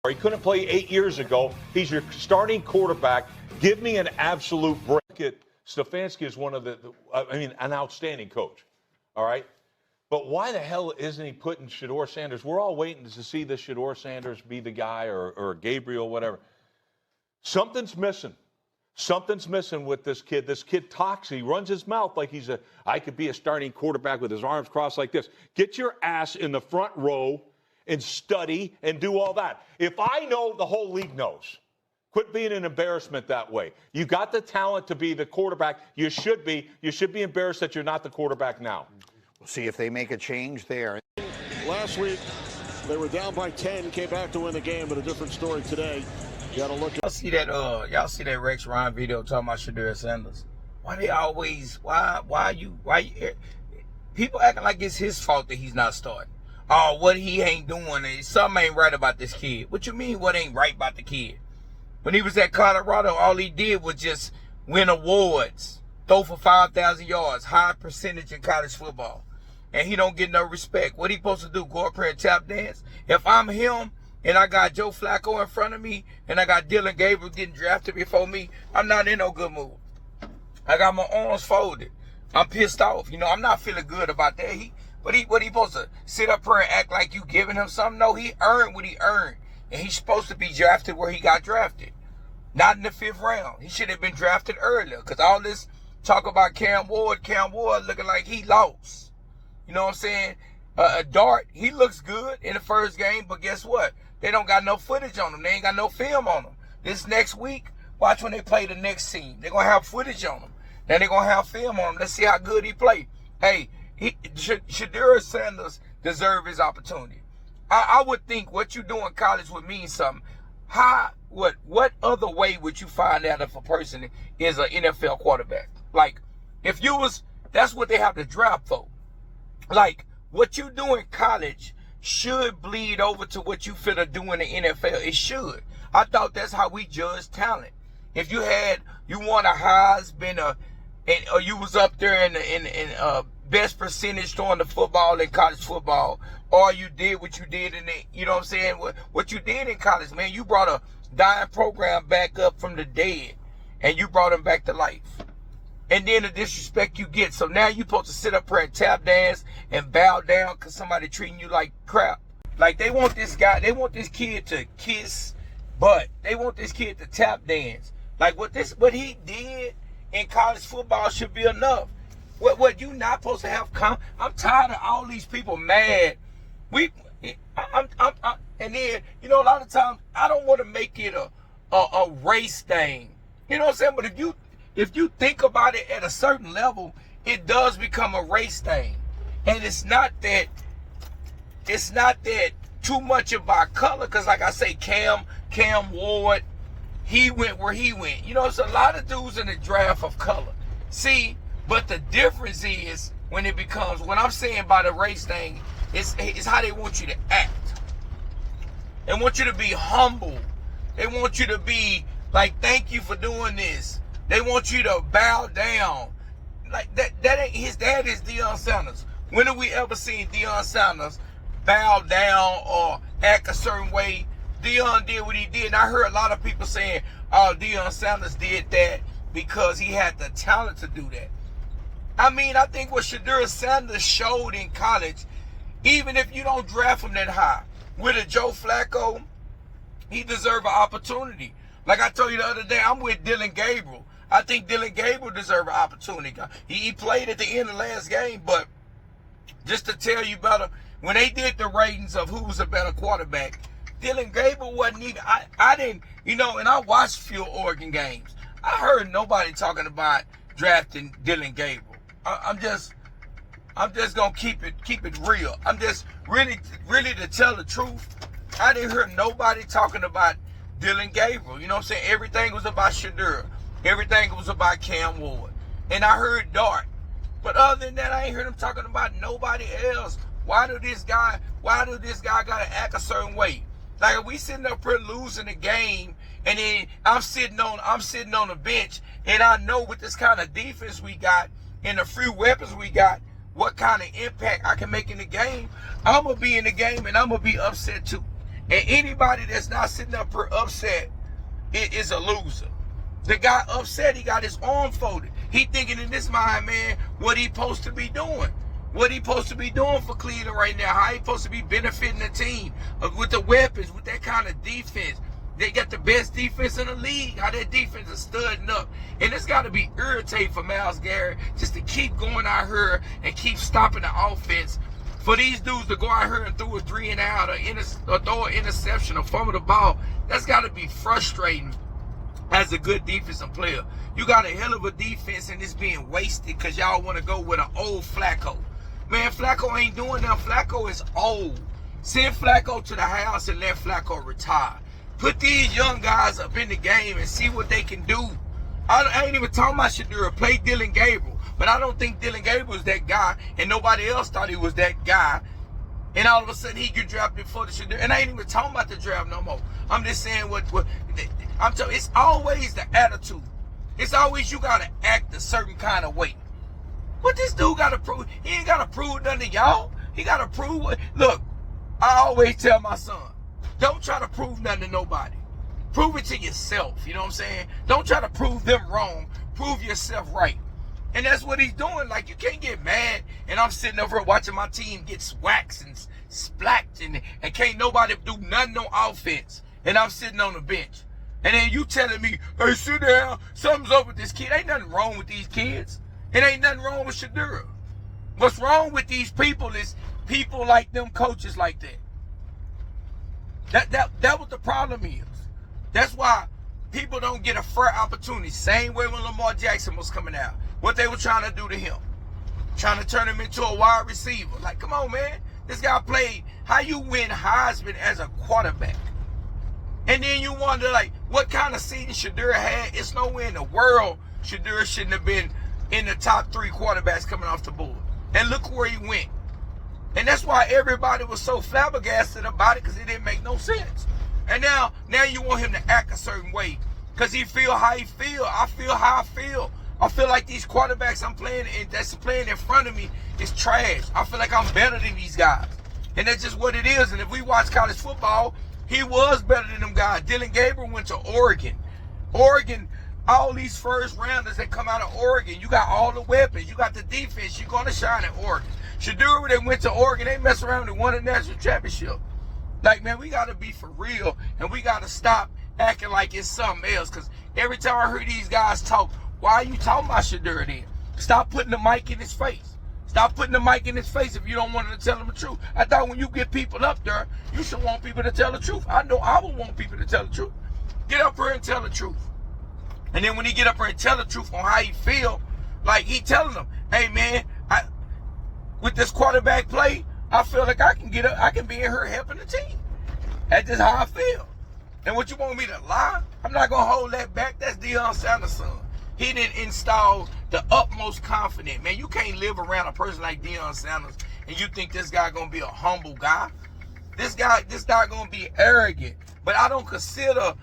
He couldn't play 8 years ago. He's your starting quarterback. Give me an absolute break. Stefanski is one of an outstanding coach. All right? But why the hell isn't he putting SHEDEUR Sanders? We're all waiting to see the SHEDEUR Sanders be the guy or Gabriel, whatever. Something's missing. Something's missing with this kid. This kid talks. He runs his mouth like I could be a starting quarterback with his arms crossed like this. Get your ass in the front row and study and do all that. If I know, the whole league knows. Quit being an embarrassment that way. You got the talent to be the quarterback. You should be. You should be embarrassed that you're not the quarterback now. We'll see if they make a change there. Last week, they were down by 10, came back to win the game, but a different story today. You got to look at. Y'all see that Rex Ryan video talking about SHEDEUR Sanders? Why people acting like it's his fault that he's not starting? Oh, what he ain't doing, something ain't right about this kid. What you mean what ain't right about the kid? When he was at Colorado, all he did was just win awards, throw for 5,000 yards, high percentage in college football. And he don't get no respect. What he supposed to do, go up here and tap dance? If I'm him and I got Joe Flacco in front of me and I got Dylan Gabriel getting drafted before me, I'm not in no good mood. I got my arms folded. I'm pissed off. I'm not feeling good about that. What he supposed to sit up here and act like you giving him something? No, he earned what he earned. And he's supposed to be drafted where he got drafted. Not in the 5th round. He should have been drafted earlier. Because all this talk about Cam Ward looking like he lost. You know what I'm saying? Dart, he looks good in the first game. But guess what? They don't got no footage on him. They ain't got no film on him. This next week, watch when they play the next team. They're going to have footage on him. Then they're going to have film on him. Let's see how good he play. Hey, SHEDEUR Sanders deserve his opportunity. I would think what you do in college would mean something. What other way would you find out if a person is an NFL quarterback? Like, that's what they have to draft for. Like, what you do in college should bleed over to what you finna do in the NFL. It should. I thought that's how we judge talent. If you won a Heisman, or you was up there in best percentage throwing the football in college football, or you did what you did in the, you know what I'm saying, what you did in college, man, you brought a dying program back up from the dead, and you brought them back to life. And then the disrespect you get, so now you supposed to sit up here and tap dance and bow down because somebody treating you like crap. Like, they want this kid to kiss butt. They want this kid to tap dance. Like, what he did in college football should be enough. What you not supposed to have I'm tired of all these people mad. And then, a lot of times I don't want to make it a race thing. You know what I'm saying? But if you think about it at a certain level, it does become a race thing. And it's not that too much about color, because like I say, Cam Ward, he went where he went. It's a lot of dudes in the draft of color. See, but the difference is when it becomes, what I'm saying by the race thing, it's how they want you to act. They want you to be humble. They want you to be like, thank you for doing this. They want you to bow down. Like that ain't, his dad is Deion Sanders. When have we ever seen Deion Sanders bow down or act a certain way? Deion did what he did. And I heard a lot of people saying, oh, Deion Sanders did that because he had the talent to do that. I mean, I think what SHEDEUR Sanders showed in college, even if you don't draft him that high, with a Joe Flacco, he deserves an opportunity. Like I told you the other day, I'm with Dylan Gabriel. I think Dylan Gabriel deserves an opportunity. He played at the end of last game, but just to tell you better, when they did the ratings of who was a better quarterback, Dylan Gabriel wasn't even, I didn't, and I watched few Oregon games. I heard nobody talking about drafting Dylan Gabriel. I'm just gonna keep it real. I'm just really to tell the truth. I didn't hear nobody talking about Dylan Gabriel. You know what I'm saying? Everything was about SHEDEUR. Everything was about Cam Ward. And I heard Dart. But other than that, I ain't heard him talking about nobody else. Why do this guy gotta act a certain way? Like, if we sitting up here losing the game, and then I'm sitting on the bench, and I know with this kind of defense we got and the few weapons we got, what kind of impact I can make in the game, I'm going to be in the game and I'm going to be upset too. And anybody that's not sitting up here upset is a loser. The guy upset, he got his arm folded. He thinking in his mind, man, what he supposed to be doing. What he supposed to be doing for Cleveland right now. How he supposed to be benefiting the team with the weapons, with that kind of defense. They got the best defense in the league. How that defense is studding up. And it's got to be irritating for Myles Garrett just to keep going out here and keep stopping the offense. For these dudes to go out here and throw a 3 and out or throw an interception or fumble the ball, that's got to be frustrating as a good defensive player. You got a hell of a defense and it's being wasted because y'all want to go with an old Flacco. Man, Flacco ain't doing nothing. Flacco is old. Send Flacco to the house and let Flacco retire. Put these young guys up in the game and see what they can do. I ain't even talking about SHEDEUR. Play Dillon Gabriel. But I don't think Dillon Gabriel is that guy, and nobody else thought he was that guy. And all of a sudden he get drafted before the SHEDEUR. And I ain't even talking about the draft no more. I'm just saying what I'm telling. It's always the attitude. It's always you gotta act a certain kind of way. What this dude gotta prove? He ain't gotta prove nothing to y'all. He gotta prove what. Look, I always tell my son, don't try to prove nothing to nobody. Prove it to yourself. You know what I'm saying? Don't try to prove them wrong. Prove yourself right. And that's what he's doing. Like, you can't get mad and I'm sitting over watching my team get waxed and splacked and can't nobody do nothing on offense. And I'm sitting on the bench. And then you telling me, hey, sit down, something's up with this kid. Ain't nothing wrong with these kids. It ain't nothing wrong with SHEDEUR. What's wrong with these people is people like them, coaches like that. That what the problem is. That's why people don't get a fair opportunity. Same way when Lamar Jackson was coming out. What they were trying to do to him. Trying to turn him into a wide receiver. Like, come on, man. This guy played. How you win Heisman as a quarterback? And then you wonder, like, what kind of season SHEDEUR had? It's nowhere in the world SHEDEUR shouldn't have been in the top 3 quarterbacks coming off the board. And look where he went. And that's why everybody was so flabbergasted about it, because it didn't make no sense. And now you want him to act a certain way because he feel how he feel. I feel how I feel. I feel like these quarterbacks that's playing in front of me is trash. I feel like I'm better than these guys. And that's just what it is. And if we watch college football, he was better than them guys. Dillon Gabriel went to Oregon. Oregon, all these first rounders that come out of Oregon, you got all the weapons. You got the defense. You're going to shine at Oregon. SHEDEUR, when they went to Oregon, they messed around and won a national championship. Like, man, we got to be for real, and we got to stop acting like it's something else. Because every time I hear these guys talk, why are you talking about SHEDEUR then? Stop putting the mic in his face. Stop putting the mic in his face if you don't want to tell him the truth. I thought when you get people up there, you should want people to tell the truth. I know I would want people to tell the truth. Get up here and tell the truth. And then when he get up here and tell the truth on how he feel, like he telling them, hey, man, with this quarterback play, I feel like I can be in here helping the team. That's just how I feel. And what you want me to lie? I'm not going to hold that back. That's Deion Sanders' son. He didn't install the utmost confidence. Man, you can't live around a person like Deion Sanders and you think this guy going to be a humble guy. This guy going to be arrogant. But I don't consider,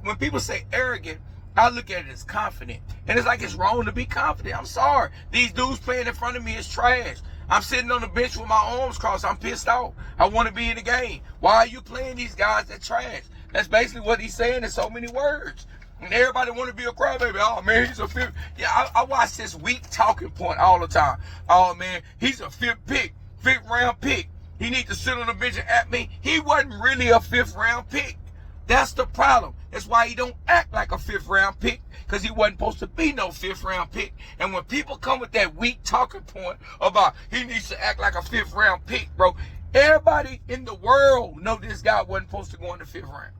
when people say arrogant, I look at it as confident. And it's like it's wrong to be confident. I'm sorry. These dudes playing in front of me is trash. I'm sitting on the bench with my arms crossed. I'm pissed off. I want to be in the game. Why are you playing these guys that trash? That's basically what he's saying in so many words. And everybody want to be a crybaby. Oh, man, he's a fifth. Yeah, I watch this weak talking point all the time. Oh, man, he's a fifth round pick. He needs to sit on the bench and act me. He wasn't really a 5th round pick. That's the problem. That's why he don't act like a 5th round pick, because he wasn't supposed to be no 5th round pick. And when people come with that weak talking point about he needs to act like a 5th round pick, bro, everybody in the world know this guy wasn't supposed to go in the 5th round.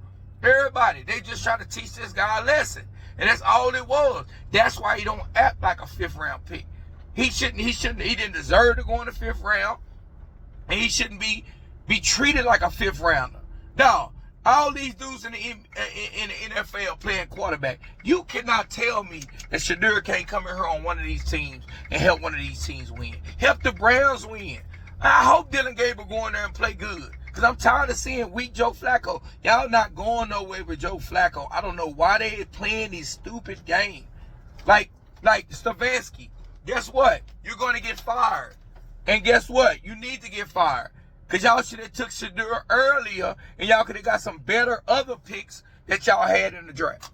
Everybody. They just try to teach this guy a lesson. And that's all it was. That's why he don't act like a 5th round pick. He didn't deserve to go in the 5th round. And he shouldn't be treated like a 5th rounder. No. All these dudes in the NFL playing quarterback, you cannot tell me that SHEDEUR can't come in here on one of these teams and help one of these teams win. Help the Browns win. I hope Dillon Gabriel go in there and play good, because I'm tired of seeing weak Joe Flacco. Y'all not going nowhere with Joe Flacco. I don't know why they playing these stupid games. Like Stefanski. Guess what? You're going to get fired. And guess what? You need to get fired. Because y'all should have took SHEDEUR earlier, and y'all could have got some better other picks that y'all had in the draft.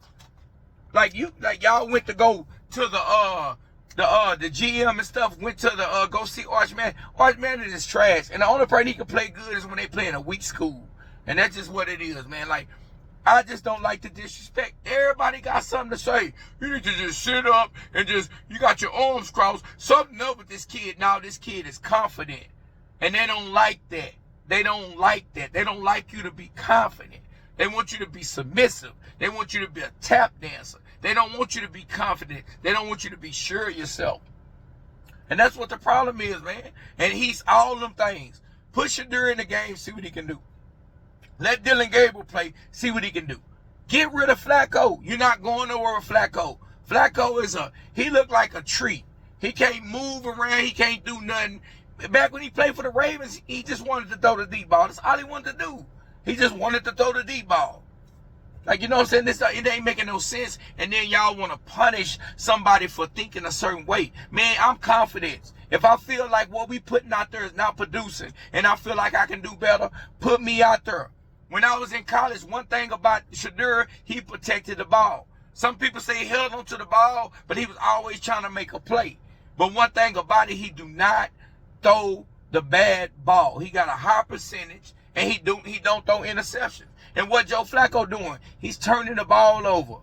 Like y'all went to go to the GM and stuff, went to the go see Arch Manning. Arch Manning is trash, and the only part he can play good is when they play in a weak school, and that's just what it is, man. Like, I just don't like the disrespect. Everybody got something to say. You need to just sit up and you got your arms crossed. Something up with this kid. Now this kid is confident, and they don't like that. They don't like that. They don't like you to be confident. They want you to be submissive. They want you to be a tap dancer. They don't want you to be confident. They don't want you to be sure of yourself. And that's what the problem is, man. And he's all them things. Put SHEDEUR in the game, see what he can do. Let Dylan Gabriel play, see what he can do. Get rid of Flacco. You're not going nowhere with Flacco. Flacco he looked like a tree. He can't move around. He can't do nothing. Back when he played for the Ravens, he just wanted to throw the deep ball. That's all he wanted to do. He just wanted to throw the deep ball. Like, you know what I'm saying? It ain't making no sense. And then y'all want to punish somebody for thinking a certain way. Man, I'm confident. If I feel like what we putting out there is not producing, and I feel like I can do better, put me out there. When I was in college, one thing about SHEDEUR, he protected the ball. Some people say he held onto the ball, but he was always trying to make a play. But one thing about it, he do not throw the bad ball. He got a high percentage, and he don't throw interceptions. And what Joe Flacco doing? He's turning the ball over.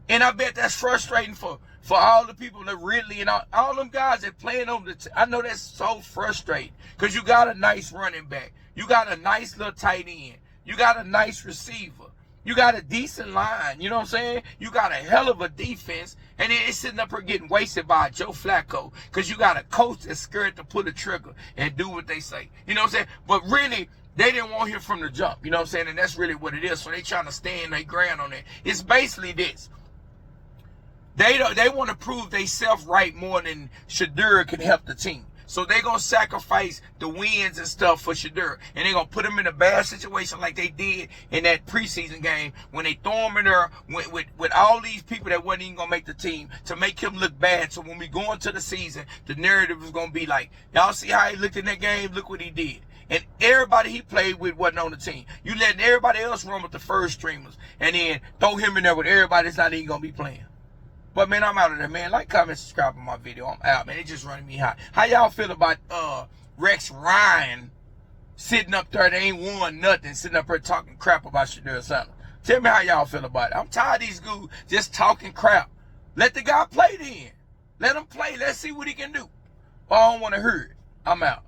And I bet that's frustrating for all the people that really, and all them guys that playing over I know that's so frustrating. Because you got a nice running back. You got a nice little tight end. You got a nice receiver. You got a decent line. You know what I'm saying? You got a hell of a defense. And then it's sitting up here getting wasted by Joe Flacco. Because you got a coach that's scared to pull the trigger and do what they say. You know what I'm saying? But really, they didn't want him from the jump. You know what I'm saying? And that's really what it is. So they trying to stand their ground on that. It's basically this. They want to prove they self right more than SHEDEUR can help the team. So they going to sacrifice the wins and stuff for SHEDEUR. And they going to put him in a bad situation like they did in that preseason game when they throw him in there with all these people that wasn't even going to make the team to make him look bad. So when we go into the season, the narrative is going to be like, y'all see how he looked in that game? Look what he did. And everybody he played with wasn't on the team. You letting everybody else run with the first streamers and then throw him in there with everybody that's not even going to be playing. But, man, I'm out of there, man. Like, comment, subscribe on my video. I'm out, man. It just running me hot. How y'all feel about Rex Ryan sitting up there that ain't won nothing, sitting up there talking crap about SHEDEUR Sandler? Tell me how y'all feel about it. I'm tired of these dudes just talking crap. Let the guy play then. Let him play. Let's see what he can do. Well, I don't want to hear it. I'm out.